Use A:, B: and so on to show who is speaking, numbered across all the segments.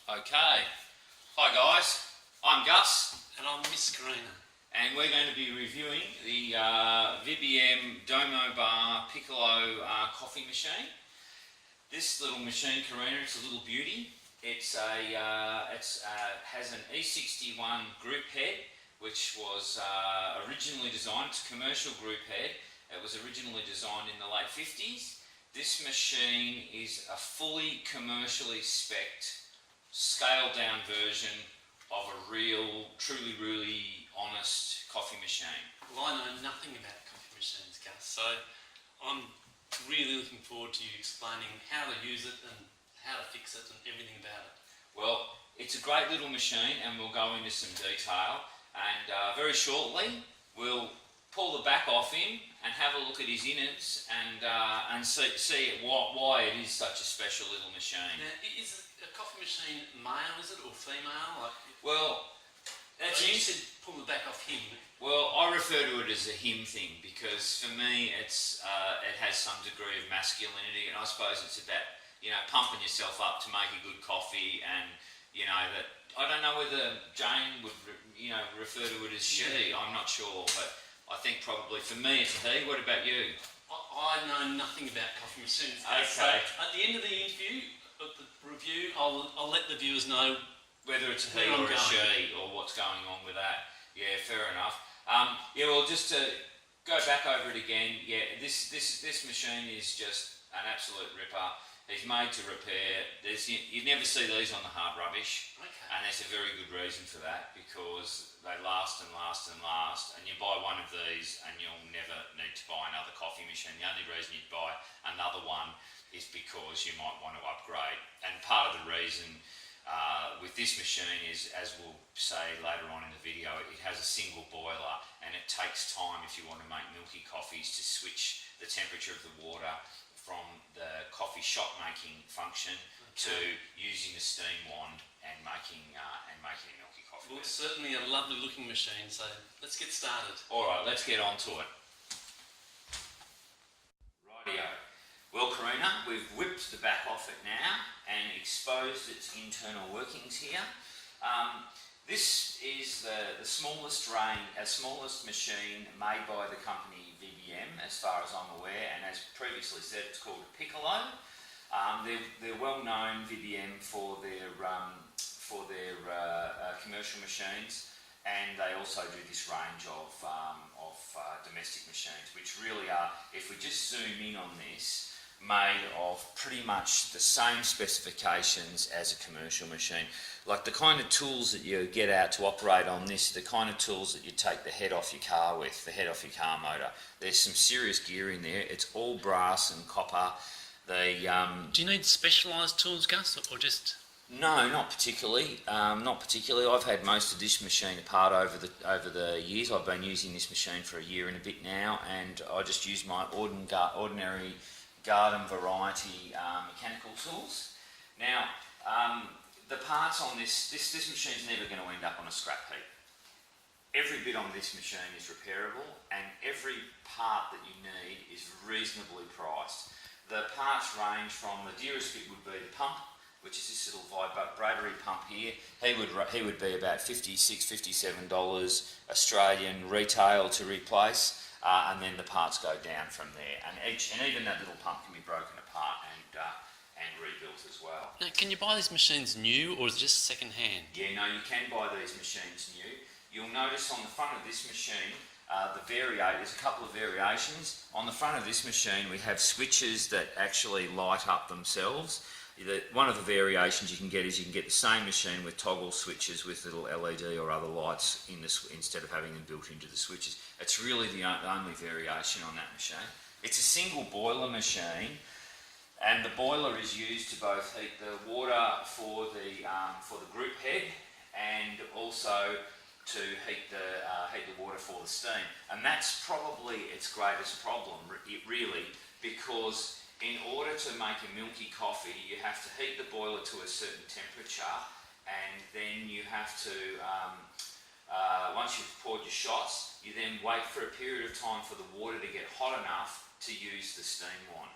A: Okay. Hi guys, I'm Gus
B: And I'm Miss Corina.
A: and we're going to be reviewing the Vibiemme Domobar Piccolo coffee machine. This little machine, Corina, it's a little beauty. It's has an E61 group head, which was originally designed, it's a commercial group head. It was originally designed in the late 50s. This machine is a fully commercially spec'd, scaled down version of a real, truly, really honest coffee machine.
B: Well, I know nothing about coffee machines, Gus, so I'm really looking forward to you explaining how to use it and how to fix it and everything about it.
A: Well, it's a great little machine and we'll go into some detail, and very shortly we'll pull the back off him and have a look at his innards and see why it is such a special little machine.
B: Now, is a coffee machine male, is it, or female?
A: Well, that's
B: you
A: interesting.
B: said pull the back off him.
A: Well, I refer to it as a him thing because for me it has some degree of masculinity, and I suppose it's about, pumping yourself up to make a good coffee, and that I don't know whether Jane would refer to it as she. I'm not sure, but I think probably for me it's a he. What about you?
B: I know nothing about coffee machines.
A: Okay.
B: So at the end of the interview, of the review, I'll let the viewers know
A: Whether it's a he or a she, or what's going on with that. Yeah, fair enough. Well, just to go back over it again, this machine is just an absolute ripper. He's made to repair. You'd never see these on the hard rubbish,
B: Okay.
A: and there's a very good reason for that, because they last and last and last, and you buy one of these and you'll never need to buy another coffee machine. The only reason you'd buy another one is because you might want to upgrade, and part of the reason with this machine is, as we'll say later on in the video, it has a single boiler, and it takes time if you want to make milky coffees to switch the temperature of the water from the coffee shop making function to using the steam wand and making a milky coffee.
B: Well, it's certainly a lovely looking machine, so let's get started.
A: Alright, let's get on to it. Rightio. Well, Corina, we've whipped the back off it now and exposed its internal workings here. This is the smallest machine made by the company Vibiemme, as far as I'm aware, and as previously said, it's called a Piccolo. They're well known, Vibiemme, for their commercial machines, and they also do this range of domestic machines, which really are, if we just zoom in on this, made of pretty much the same specifications as a commercial machine. Like the kind of tools that you get out to operate on this, the kind of tools that you take the head off your car with, the head off your car motor. There's some serious gear in there. It's all brass and copper.
B: Do you need specialised tools, Gus, or just?
A: No, not particularly. Not particularly. I've had most of this machine apart over the years. I've been using this machine for a year and a bit now, and I just use my ordinary garden variety mechanical tools. Now, the parts on this machine's never going to end up on a scrap heap. Every bit on this machine is repairable, and every part that you need is reasonably priced. The parts range from, the dearest bit would be the pump, which is this little vibratory pump here. He would be about $56, $57 Australian retail to replace. And then the parts go down from there, and even that little pump can be broken apart and rebuilt as well.
B: Now, can you buy these machines new, or is it just second hand?
A: Yeah, no, you can buy these machines new. You'll notice on the front of this machine, there's a couple of variations. On the front of this machine, we have switches that actually light up themselves. One of the variations you can get is you can get the same machine with toggle switches with little LED or other lights instead of having them built into the switches. It's really the only variation on that machine. It's a single boiler machine, and the boiler is used to both heat the water for the group head and also to heat the water for the steam. And that's probably its greatest problem, really, because in order to make a milky coffee, you have to heat the boiler to a certain temperature, and then you have to, once you've poured your shots, you then wait for a period of time for the water to get hot enough to use the steam wand.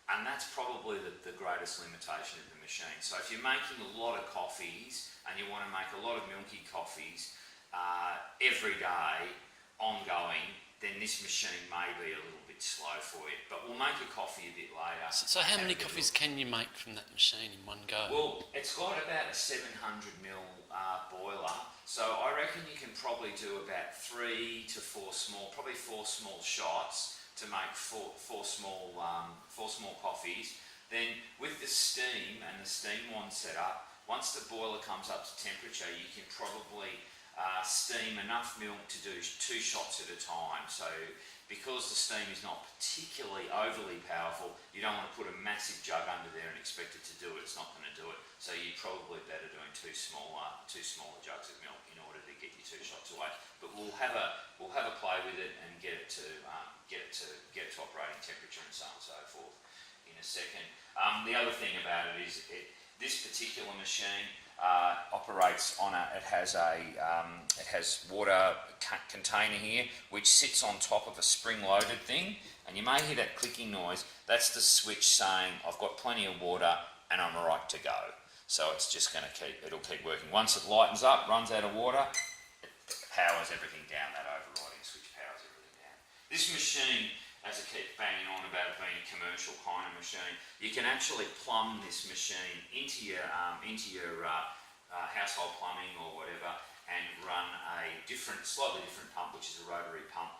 A: And that's probably the greatest limitation of the machine. So if you're making a lot of coffees and you want to make a lot of milky coffees every day, ongoing, then this machine may be a little bit slow for you. But we'll make a coffee a bit later.
B: So how many coffees can you make from that machine in one go?
A: Well, it's got about a 700 ml boiler. So I reckon you can probably do about 3 to 4 small, probably 4 small shots to make four small coffees. Then with the steam and the steam wand set up, once the boiler comes up to temperature, you can probably steam enough milk to do 2 shots at a time. So because the steam is not particularly overly powerful, you don't want to put a massive jug under there and expect it to do it. It's not going to do it. So you're probably better doing 2 smaller jugs of milk in order to get your 2 shots away. But we'll have a play with it and get it to operating temperature and so on and so forth in a second. The other thing about it is this particular machine operates on it has water container here which sits on top of a spring-loaded thing, and you may hear that clicking noise. That's the switch saying I've got plenty of water and I'm right to go. So it's just going to it'll keep working. Once it lightens up, runs out of water, it powers everything down. That overriding switch powers everything down. This machine, as I keep banging on about it being a commercial kind of machine, you can actually plumb this machine into your household plumbing or whatever, and run a slightly different pump, which is a rotary pump,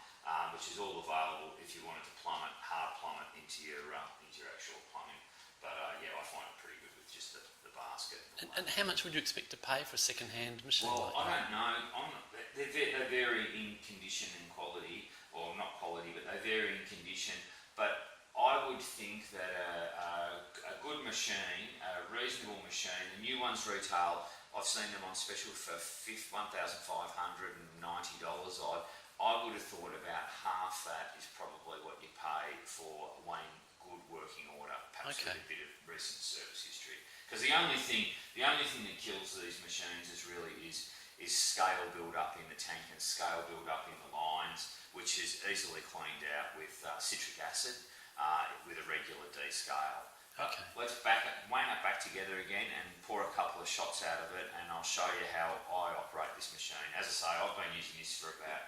A: which is all available if you wanted to hard plumb it into your actual plumbing. But yeah, I find it pretty good with just the basket.
B: And how much would you expect to pay for a second-hand machine?
A: Well,
B: like
A: I don't know. They vary in condition and quality, or not quality, but they vary in condition. But I would think that a good machine, a reasonable machine, the new ones retail, I've seen them on special for $1,590 odd. I would have thought about half that is probably what you pay for one in good working order, perhaps with a bit of recent service history. Because the only thing that kills these machines is scale build up in the tank and scale build up in the lines, which is easily cleaned out with citric acid with a regular descale.
B: Okay.
A: Let's wang it back together again and pour a couple of shots out of it, and I'll show you how I operate this machine. As I say, I've been using this for about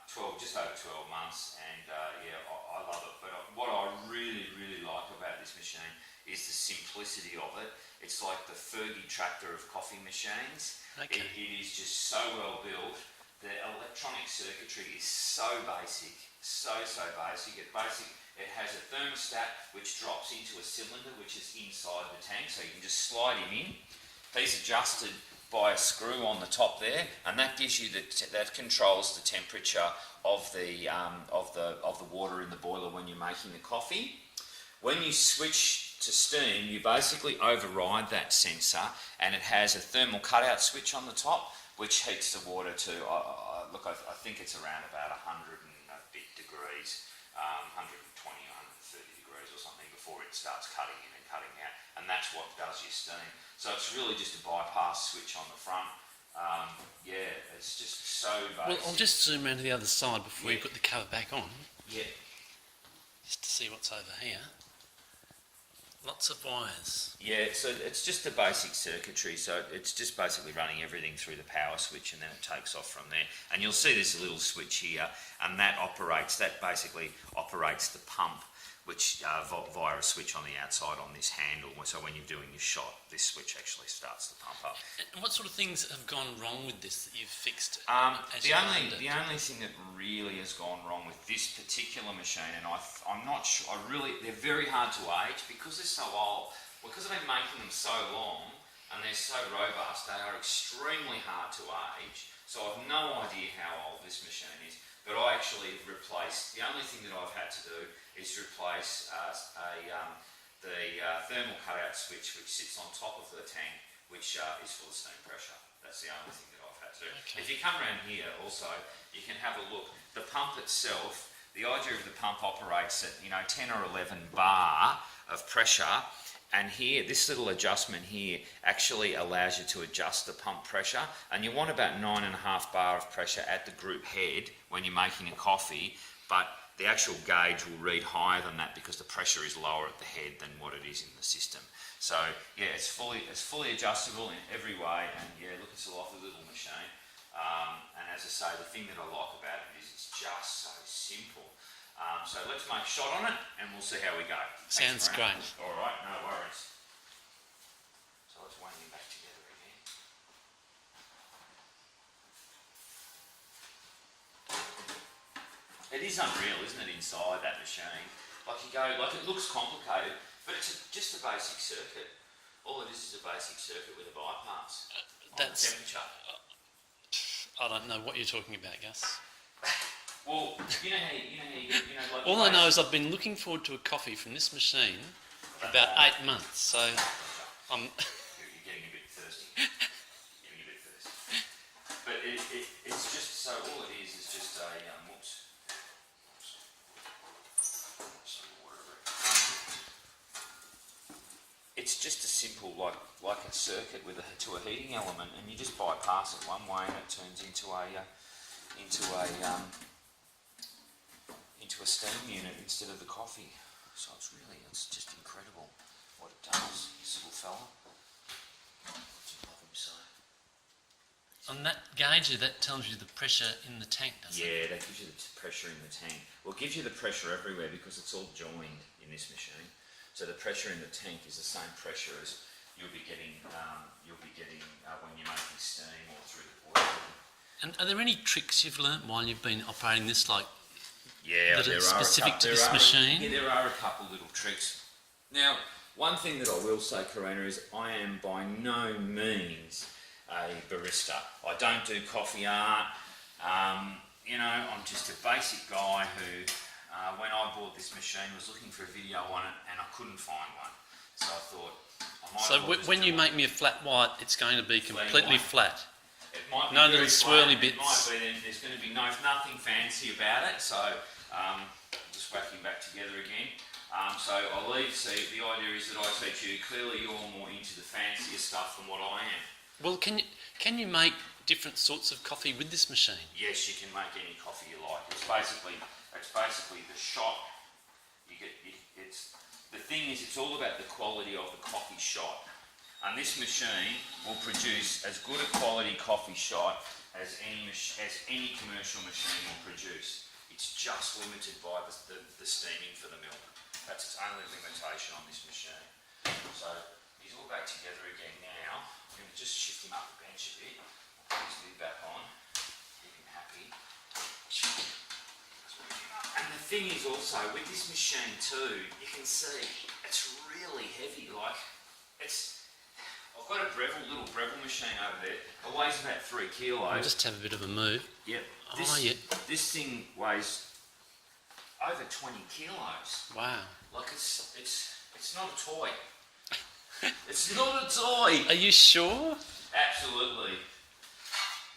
A: 12, just over 12 months, and yeah, I love it. But what I really like about this machine is the simplicity of it. It's like the Fergie tractor of coffee machines.
B: Okay.
A: It is just so well built. The electronic circuitry is so basic, so basic. It has a thermostat which drops into a cylinder which is inside the tank, so you can just slide him in. He's adjusted by a screw on the top there, and that gives you that controls the temperature of the water in the boiler when you're making the coffee. When you switch to steam, you basically override that sensor, and it has a thermal cutout switch on the top, which heats the water to I think it's around about 100 and a bit degrees, 120, 130 degrees or something before it starts cutting in and cutting out, and that's what does your steam. So it's really just a bypass switch on the front. Yeah, it's just so basic.
B: Well, I'll just zoom around to the other side before you put the cover back on.
A: Yeah.
B: Just to see what's over here. Lots of wires.
A: Yeah, so it's just the basic circuitry, so it's just basically running everything through the power switch, and then it takes off from there. And you'll see this little switch here, and that basically operates the pump, which via a switch on the outside on this handle. So when you're doing your shot, this switch actually starts the pump up.
B: And what sort of things have gone wrong with this that you've fixed?
A: The only thing that really has gone wrong with this particular machine, and I'm not sure, they're very hard to age because they're so old. Because I've been making them so long and they're so robust, they are extremely hard to age. So I've no idea how old this machine is, but I actually replaced, the only thing that I've had to do is replace the thermal cutout switch which sits on top of the tank, which is for the steam pressure. That's the only thing that I've had to do.
B: Okay. If
A: you come around here also, you can have a look. The pump itself, the idea of the pump operates at 10 or 11 bar of pressure, and here, this little adjustment here actually allows you to adjust the pump pressure, and you want about 9.5 bar of pressure at the group head when you're making a coffee, but the actual gauge will read higher than that because the pressure is lower at the head than what it is in the system. So yeah, it's fully adjustable in every way, and yeah, look, it's a lovely little machine. And as I say, the thing that I like about it is it's just so simple. So let's make a shot on it, and we'll see how we go.
B: Sounds great.
A: All right, no worries. So let's wind them back together again. It is unreal, isn't it, inside that machine? Like you go, like it looks complicated, but it's just a basic circuit. All it is a basic circuit with a bypass on the temperature.
B: I don't know what you're talking about, Gus.
A: Well, like
B: All I know is I've been looking forward to a coffee from this machine for about 8 months, so I'm...
A: You're getting a bit thirsty. Getting a bit thirsty. But it's just, so all it is just a, whoops. Some water over it. It's just a simple, like a circuit with to a heating element, and you just bypass it one way and it turns into a steam unit instead of the coffee. So it's just incredible what it does, this little fella. Just love him so.
B: On that gauge, that tells you the pressure in the tank, doesn't it?
A: Yeah, that gives you the pressure in the tank. Well, it gives you the pressure everywhere because it's all joined in this machine. So the pressure in the tank is the same pressure as you'll be getting when you're making steam or through the boiler.
B: And are there any tricks you've learnt while you've been operating this, like
A: Yeah,
B: that are specific to this machine?
A: Yeah, there are a couple little tricks. Now, one thing that I will say, Corina, is I am by no means a barista. I don't do coffee art. I'm just a basic guy who, when I bought this machine, was looking for a video on it and I couldn't find one. So I thought,
B: So when you make me a flat white, it's going to be completely flat.
A: It might be
B: no
A: very
B: little
A: flat,
B: swirly bits.
A: It might be, then there's going to be nothing fancy about it. So just whacking back together again. So I'll leave. See, the idea is that I teach you. Clearly, you're more into the fancier stuff than what I am.
B: Well, can you make different sorts of coffee with this machine?
A: Yes, you can make any coffee you like. It's basically the shot. The thing is, it's all about the quality of the coffee shot. And this machine will produce as good a quality coffee shot as any commercial machine will produce. It's just limited by the steaming for the milk. That's its only limitation on this machine. So he's all back together again now. I'm going to just shift him up the bench a bit. I'll put his lid back on. Keep him happy. And the thing is also, with this machine too, you can see it's really heavy. I've got a little Breville machine over there. It weighs about 3 kilos.
B: I'll just have a bit of a move.
A: Yep. This thing weighs over 20 kilos.
B: Wow.
A: Like it's not a toy. It's not a toy.
B: Are you sure?
A: Absolutely.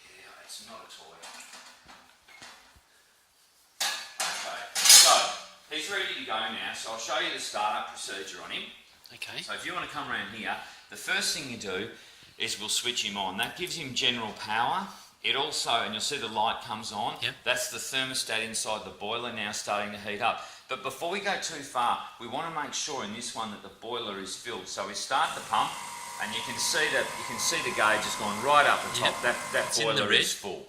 A: Yeah, it's not a toy. Okay. So he's ready to go now. So I'll show you the startup procedure on him.
B: Okay.
A: So if you want to come around here, the first thing you do is we'll switch him on. That gives him general power. It also, and you'll see the light comes on.
B: Yep.
A: That's the thermostat inside the boiler now starting to heat up. But before we go too far, we want to make sure in this one that the boiler is filled. So we start the pump, and you can see the gauge has gone right up the top.
B: Yep.
A: That
B: It's in
A: boiler
B: the red.
A: is full.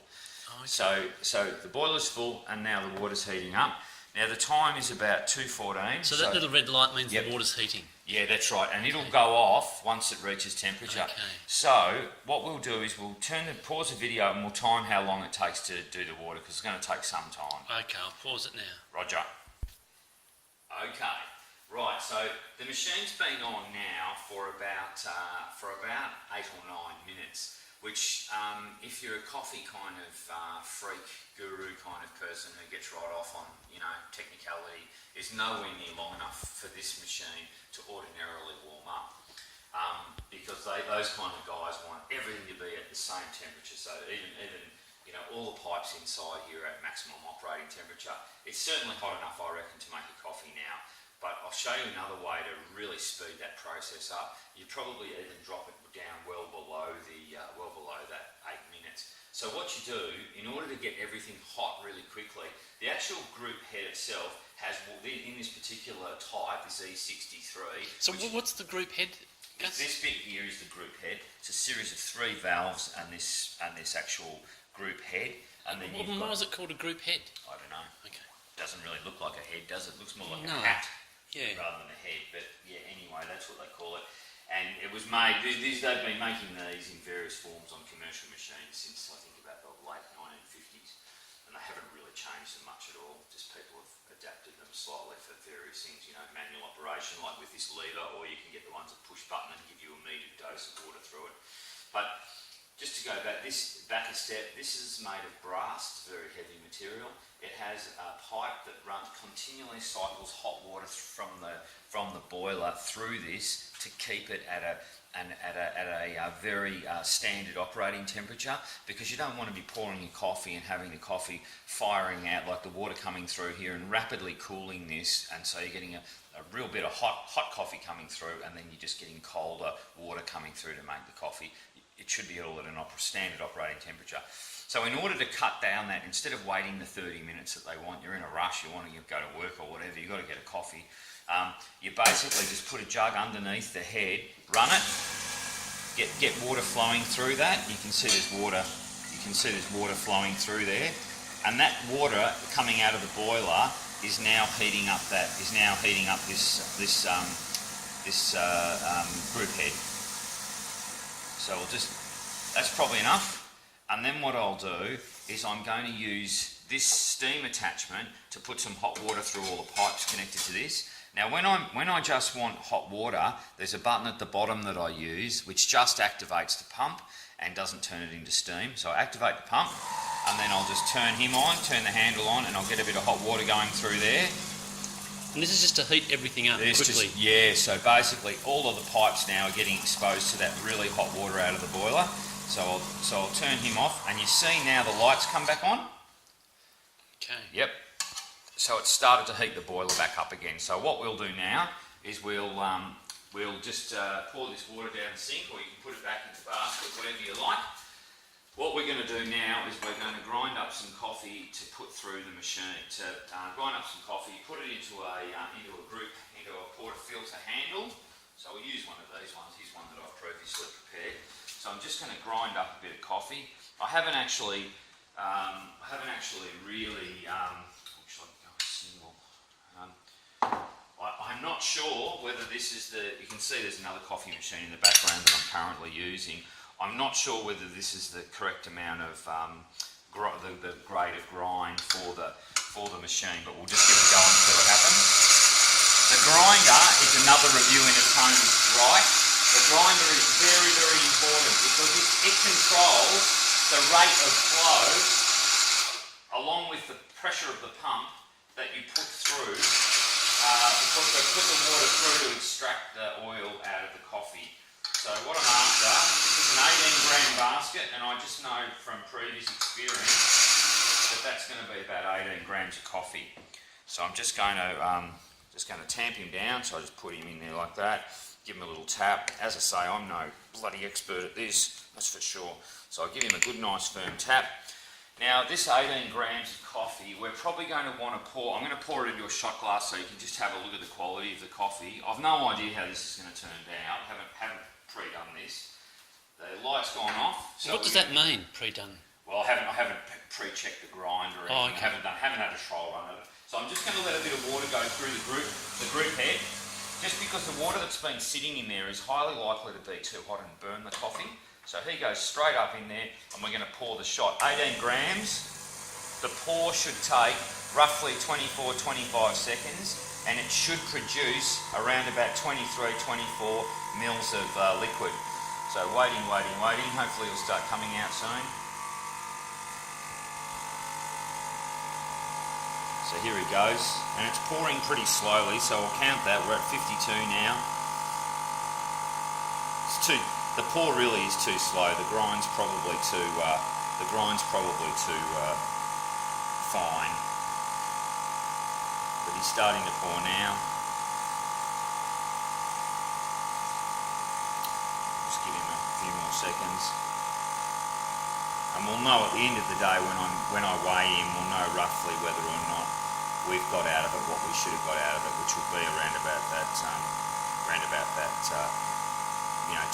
B: Oh, okay.
A: So the boiler's full, and now the water's heating up. Now the time is about 2:14.
B: So that little red light means
A: Yep.
B: the water's heating.
A: Yeah, that's right, and it'll go off once it reaches temperature.
B: Okay.
A: So what we'll do is we'll pause the video and we'll time how long it takes to do the water because it's going to take some time.
B: Okay, I'll pause it now.
A: Roger. Okay, right. So the machine's been on now for about 8 or 9 minutes. Which, if you're a coffee kind of freak, guru kind of person who gets right off on, technicality, is nowhere near long enough for this machine to ordinarily warm up. Because those kind of guys want everything to be at the same temperature. So even all the pipes inside here are at maximum operating temperature. It's certainly hot enough, I reckon, to make a coffee now. But I'll show you another way to really speed that process up. You probably even drop it down well below that 8 minutes. So what you do, in order to to get everything hot really quickly. The actual group head itself has, in this particular type, this E63.
B: So what's the group head, Gus?
A: This bit here is the group head. It's a series of 3 valves and this actual group head. And then
B: Why is it called a group head?
A: I don't know.
B: Okay.
A: Doesn't really look like a head, does it? Looks more like
B: No.
A: a hat
B: Yeah.
A: rather than a head. But yeah, anyway, that's what they call it. And it was made. They've been making these in various forms on commercial machines since I think about the late 1950s, and they haven't really changed them much at all. Just people have adapted them slightly for various things, manual operation, like with this lever, or you can get the ones that push button and give you a immediate dose of water through it. But just to go back a step, this is made of brass, it's very heavy material. It has a pipe that continually cycles hot water from the boiler through this to keep it at a very standard operating temperature, because you don't want to be pouring your coffee and having the coffee firing out, like the water coming through here and rapidly cooling this, and so you're getting a real bit of hot coffee coming through, and then you're just getting colder water coming through to make the coffee. It should be all at a standard operating temperature. So in order to cut down that, instead of waiting the 30 minutes that they want, you're in a rush, you want to go to work or whatever, you've got to get a coffee. You basically just put a jug underneath the head, run it, get water flowing through that. You can see there's water. You can see there's water flowing through there, and that water coming out of the boiler is now heating up this group head. So that's probably enough. And then what I'll do is I'm going to use this steam attachment to put some hot water through all the pipes connected to this. Now when I just want hot water, there's a button at the bottom that I use which just activates the pump and doesn't turn it into steam. So I activate the pump, and then I'll just turn the handle on, and I'll get a bit of hot water going through there.
B: And this is just to heat everything up quickly?
A: So basically all of the pipes now are getting exposed to that really hot water out of the boiler. So I'll turn him off, and you see now the lights come back on.
B: Okay.
A: Yep. So it's started to heat the boiler back up again. So what we'll do now is we'll just pour this water down the sink, or you can put it back into the basket, whatever you like. What we're going to do now is we're going to grind up some coffee to put through the machine. To grind up some coffee, put it into a portafilter handle. So we'll use one of these ones. Here's one that I've previously prepared. So I'm just going to grind up a bit of coffee. I haven't actually really. I'm not sure whether this is you can see there's another coffee machine in the background that I'm currently using. I'm not sure whether this is the correct amount of the grade of grind for the machine, but we'll just give it a go and see what happens. The grinder is another review in its own right. The grinder is very, very important because it controls the rate of flow along with the pressure of the pump that you put through. Because they put the water through to extract the oil out of the coffee. So what I'm after, this is an 18-gram basket, and I just know from previous experience that that's going to be about 18 grams of coffee. So I'm just going to tamp him down. So I just put him in there like that, give him a little tap. As I say, I'm no bloody expert at this, that's for sure. So I'll give him a good, nice, firm tap. Now this 18 grams of coffee, we're probably going to want to I'm going to pour it into a shot glass so you can just have a look at the quality of the coffee. I've no idea how this is going to turn out. Haven't pre-done this. The light's gone off. So
B: what does that mean, pre-done?
A: Well, I haven't pre-checked the grind or anything.
B: Okay.
A: I haven't had a trial run of it. So I'm just going to let a bit of water go through the group head, just because the water that's been sitting in there is highly likely to be too hot and burn the coffee. So he goes straight up in there, and we're going to pour the shot. 18 grams. The pour should take roughly 24-25 seconds, and it should produce around about 23-24 mils of liquid. So waiting. Hopefully it'll start coming out soon. So here he goes, and it's pouring pretty slowly, so I'll count that. We're at 52 now. The pour really is too slow. The grind's probably too fine. But he's starting to pour now. Just give him a few more seconds. And we'll know at the end of the day when I weigh in, we'll know roughly whether or not we've got out of it what we should have got out of it, which will be around about that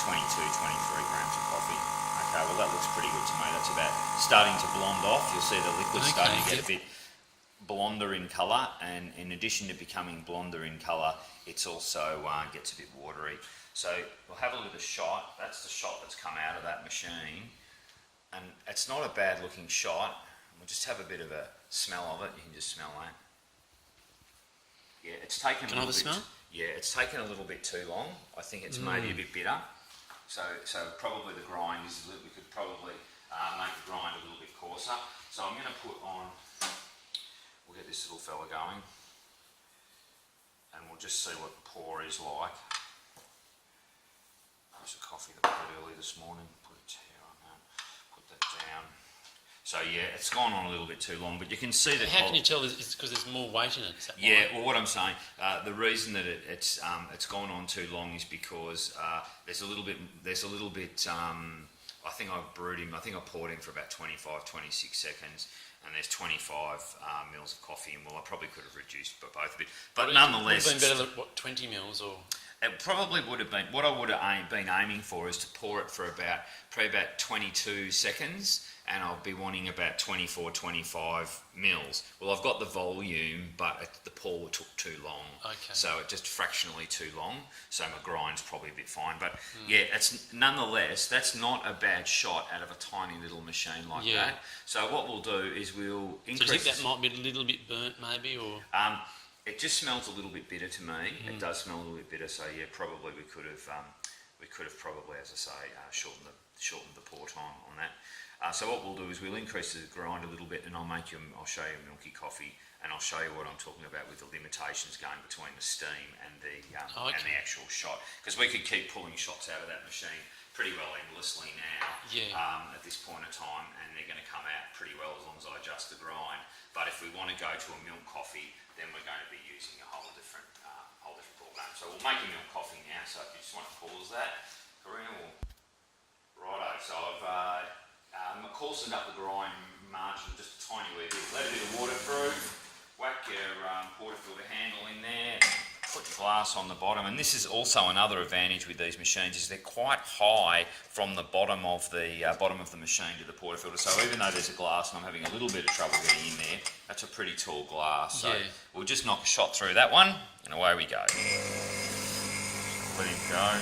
A: 22, 23 grams of coffee. Okay, well that looks pretty good to me. That's about starting to blonde off. You'll see the liquid starting to get a bit blonder in colour, and in addition to becoming blonder in colour, it's also gets a bit watery. So we'll have a look at the shot. That's the shot that's come out of that machine, and it's not a bad looking shot. We'll just have a bit of a smell of it. You can just smell that. Yeah, it's taken.
B: Can I have a smell?
A: Yeah, it's taken a little bit too long. I think it's maybe a bit bitter. So probably the grind is we could probably make the grind a little bit coarser. So I'm going to put on. We'll get this little fella going, and we'll just see what the pour is like. There's a coffee that I put early this morning. Put a tear on that. Put that down. So yeah, it's gone on a little bit too long, but you can see that.
B: How can you tell? It's because there's more weight in it. Is that
A: yeah, well, what I'm saying, the reason that it's gone on too long is because there's a little bit. I think I brewed him. I think I poured him for about 25, 26 seconds, and there's 25 mils of coffee in. Well, I probably could have reduced both a bit, but nonetheless,
B: it would have been better than what 20 mils or.
A: It probably would have been. What I would have been aiming for is to pour it for probably about 22 seconds, and I'll be wanting about 24, 25 mils. Well, I've got the volume, but the pour took too long.
B: Okay.
A: So it just fractionally too long. So my grind's probably a bit fine. But yeah, it's nonetheless, that's not a bad shot out of a tiny little machine like that. So what we'll do is we'll increase.
B: So do you think that might be a little bit burnt, maybe, or?
A: It just smells a little bit bitter to me. It does smell a little bit bitter. So yeah, probably we could have probably, as I say, shortened the pour time on that. So what we'll do is we'll increase the grind a little bit, and I'll show you a milky coffee, and I'll show you what I'm talking about with the limitations going between the steam and the actual shot, because we could keep pulling shots out of that machine pretty well endlessly now. At this point of time, and they're going to come out pretty well as long as I adjust the grind. But if we want to go to a milk coffee, then we're going to be using a whole different ball game. So we'll make a milk coffee now. So if you just want to pause that, Corina will. Righto. So I've coarsened up the grind margin just a tiny wee bit. Let a bit of water through. Whack your portafilter handle in there. Put the glass on the bottom, and this is also another advantage with these machines is they're quite high from the bottom of the machine to the portafilter. So even though there's a glass and I'm having a little bit of trouble getting in there, that's a pretty tall glass. So we'll just knock a shot through that one, and away we go. Let him go.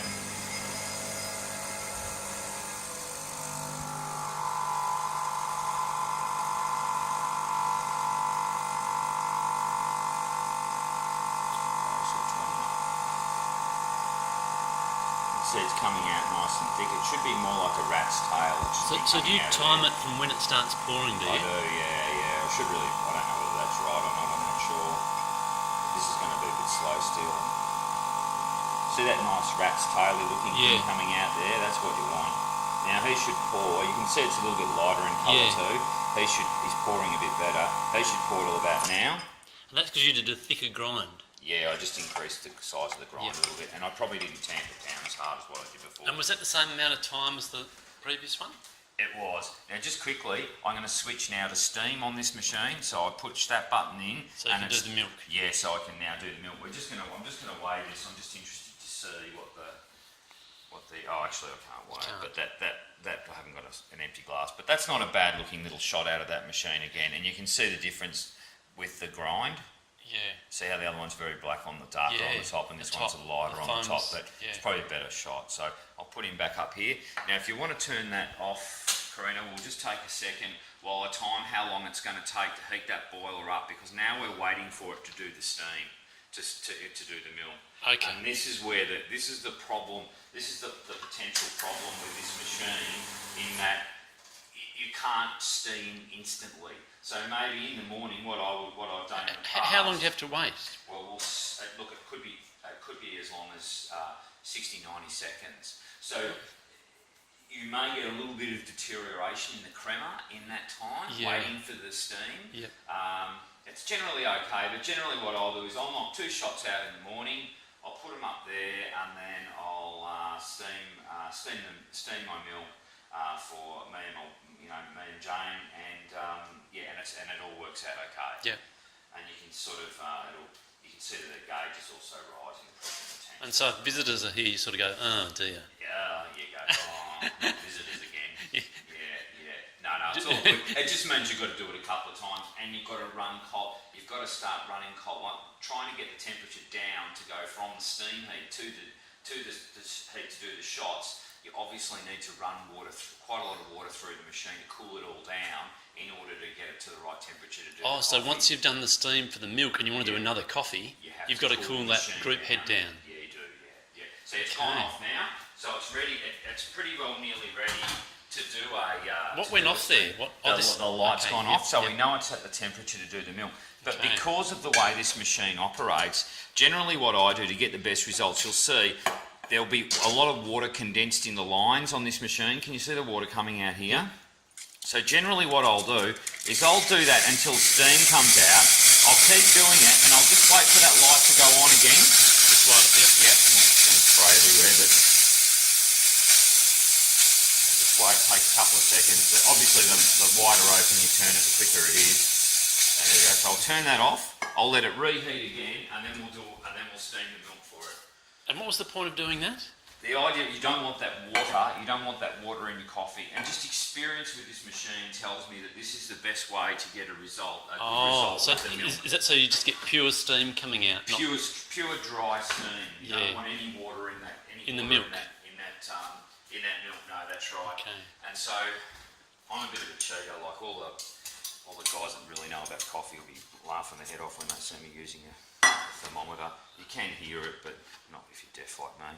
A: See, it's coming out nice and thick. It should be more like a rat's tail.
B: So do you time it from when it starts pouring, do you?
A: I do, yeah. I should really, I don't know whether that's right or not, I'm not sure. This is going to be a bit slow still. See that nice rat's taily looking thing coming out there? That's what you want. Now he should pour, you can see it's a little bit lighter in colour too. He's pouring a bit better. He should pour till about now.
B: And that's because you did a thicker grind.
A: Yeah, I just increased the size of the grind a little bit, and I probably didn't tamp it down as hard as what I did before.
B: And was that the same amount of time as the previous one?
A: It was. Now, just quickly, I'm going to switch now to steam on this machine. So I push that button in,
B: so you can do the milk.
A: Yeah, so I can now do the milk. I'm just going to weigh this. I'm just interested to see what the. Oh, actually, I can't weigh it. But that I haven't got an empty glass. But that's not a bad looking little shot out of that machine again, and you can see the difference with the grind.
B: Yeah.
A: See how the other one's very black on the darker on the top, and this one's a lighter on the top, but it's probably a better shot. So I'll put him back up here. Now, if you want to turn that off, Corina, we'll just take a second while I time how long it's going to take to heat that boiler up, because now we're waiting for it to do the steam, to do the milk.
B: Okay.
A: And this is the problem. This is the potential problem with this machine, in that you can't steam instantly. So maybe in the morning, what I've done in the past.
B: How long do you have to wait?
A: Well, look, it could be as long as 60, 90 seconds. So you may get a little bit of deterioration in the crema in that time, waiting for the steam. Yep. It's generally okay, but generally what I'll do is I'll knock 2 shots out in the morning. I'll put them up there, and then I'll steam my milk. for me and me and Jane, and and it all works out okay.
B: Yeah.
A: And you can sort of you can see that the gauge is also rising the pressure in the tank.
B: And so if visitors are here, you sort of go, oh dear.
A: Yeah, you go, not visitors again. Yeah. No, it's all good. It just means you've got to do it a couple of times, and you've got to run cold. You've got to start running cold, trying to get the temperature down to go from the steam heat to the heat to do the shots. You obviously need to run quite a lot of water through the machine to cool it all down in order to get it to the right temperature to do.
B: Oh, so once you've done the steam for the milk and you want to do another coffee, you've got to cool that group head down.
A: Yeah, you do. Yeah. So it's gone off now. So it's ready. It's pretty well nearly ready to do a.
B: What went off there?
A: The light's gone off, so we know it's at the temperature to do the milk. But because of the way this machine operates, generally what I do to get the best results, you'll see there'll be a lot of water condensed in the lines on this machine. Can you see the water coming out here? So generally what I'll do is I'll do that until steam comes out. I'll keep doing it and I'll just wait for that light to go on again.
B: Just light it,
A: Yep, I'm not going to spray everywhere, but just wait, take a couple of seconds. But obviously the wider open you turn it, the quicker it is. There you go. So I'll turn that off. I'll let it reheat again, and then we'll steam the milk for it.
B: And what was the point of doing that?
A: The idea, you don't want that water in your coffee, and just experience with this machine tells me that this is the best way to get a result.
B: So is that so you just get pure steam coming out?
A: Pure dry steam. You don't want any water in that.
B: In the milk.
A: In that milk. No, that's right.
B: Okay.
A: And so I'm a bit of a cheater. Like all the guys that really know about coffee will be laughing their head off when they see me using a thermometer. You can hear it, but not if you're deaf like me.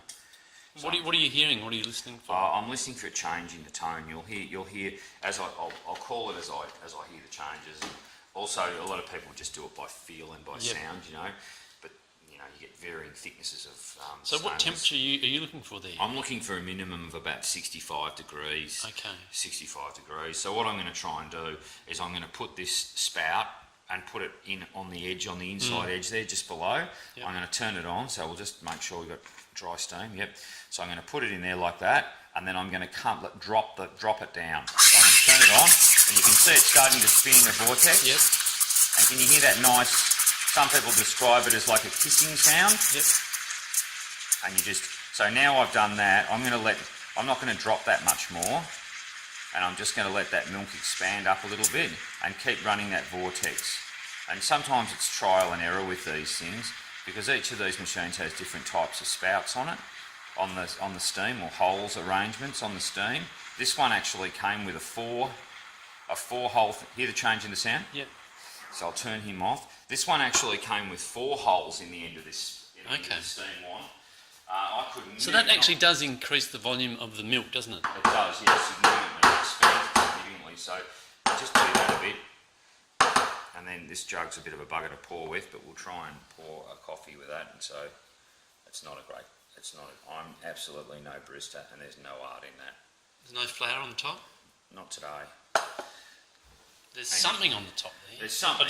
A: So,
B: what are you hearing? What are you listening for?
A: I'm listening for a change in the tone. You'll hear as I'll call it as I hear the changes. Also, a lot of people just do it by feel and by sound, But you get varying thicknesses of.
B: So, what temperature are you looking for there?
A: I'm looking for a minimum of about 65 degrees.
B: Okay.
A: 65 degrees. So what I'm going to try and do is I'm going to put this spout and put it in on the edge, on the inside edge there, just below. Yep. I'm going to turn it on, so we'll just make sure we've got dry steam. Yep. So I'm going to put it in there like that, and then I'm going to drop it down. So I'm going to turn it on, and you can see it's starting to spin in a vortex.
B: Yep.
A: And can you hear that nice? Some people describe it as like a kissing sound.
B: Yep.
A: And so now I've done that. I'm not going to drop that much more. And I'm just going to let that milk expand up a little bit and keep running that vortex. And sometimes it's trial and error with these things because each of these machines has different types of spouts on it, on the steam, or holes arrangements on the steam. This one actually came with a four hole. Hear the change in the sound?
B: Yep.
A: So I'll turn him off. This one actually came with 4 holes in the end of this end of the steam one.
B: So that actually does increase the volume of the milk, doesn't it?
A: It does, yes, significantly. It expands it significantly. So just do that a bit. And then this jug's a bit of a bugger to pour with, but we'll try and pour a coffee with that. And so I'm absolutely no barista, and there's no art in that.
B: There's no flour on the top?
A: Not today.
B: There's something on the top there.
A: There's something,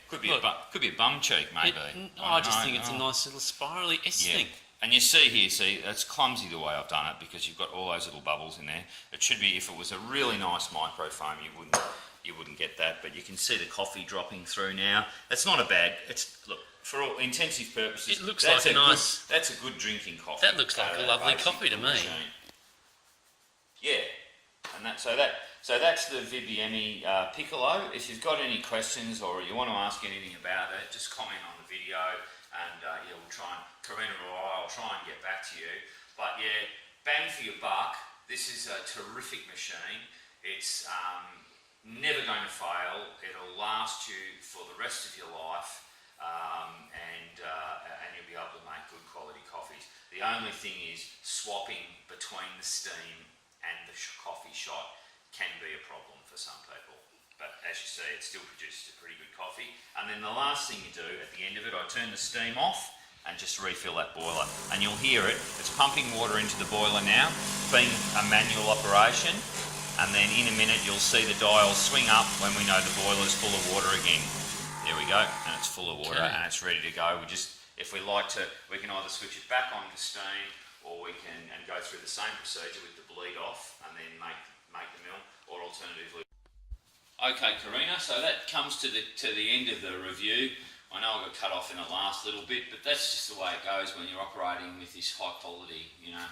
A: Could be a bum cheek, maybe.
B: I just think it's a nice little spirally S thing.
A: And you see here, it's clumsy the way I've done it because you've got all those little bubbles in there. It should be, if it was a really nice microfoam, you wouldn't get that. But you can see the coffee dropping through now. That's not a bad. Look, for all intensive purposes,
B: it looks like
A: that's a good drinking coffee.
B: That looks like a lovely coffee to me.
A: Machine. Yeah, and so that's the Vibiemme Piccolo. If you've got any questions or you want to ask anything about it, just comment on the video. And we'll try and, Corina or I'll try and get back to you. But bang for your buck, this is a terrific machine. It's never going to fail. It'll last you for the rest of your life, and you'll be able to make good quality coffees. The only thing is swapping between the steam and the coffee shot can be a problem for some people. But as you see, it still produces a pretty good coffee. And then the last thing you do at the end of it, I turn the steam off and just refill that boiler. And you'll hear it, it's pumping water into the boiler now, being a manual operation. And then in a minute, you'll see the dial swing up when we know the boiler's full of water again. There we go, and it's full of water and it's ready to go. If we like to, we can either switch it back on to steam, or we can go through the same procedure with the bleed off and then make Okay, Corina, so that comes to the end of the review. I know I got cut off in the last little bit, but that's just the way it goes when you're operating with this high quality,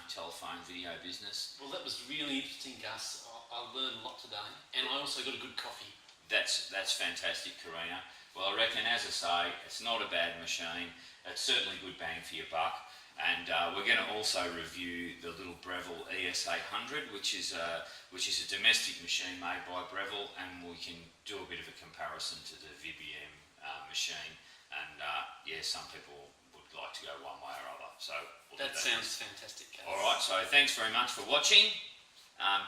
A: telephone video business.
B: Well, that was really interesting, Gus. I learned a lot today, and I also got a good coffee.
A: That's fantastic, Corina. Well, I reckon, as I say, it's not a bad machine. It's certainly good bang for your buck. And we're going to also review the little Breville ES800, which is a domestic machine made by Breville, and we can do a bit of a comparison to the Vibiemme machine. And some people would like to go one way or other. So
B: that sounds fantastic, Gus.
A: All right, so thanks very much for watching.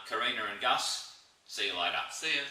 A: Corina and Gus, see you later.
B: See ya.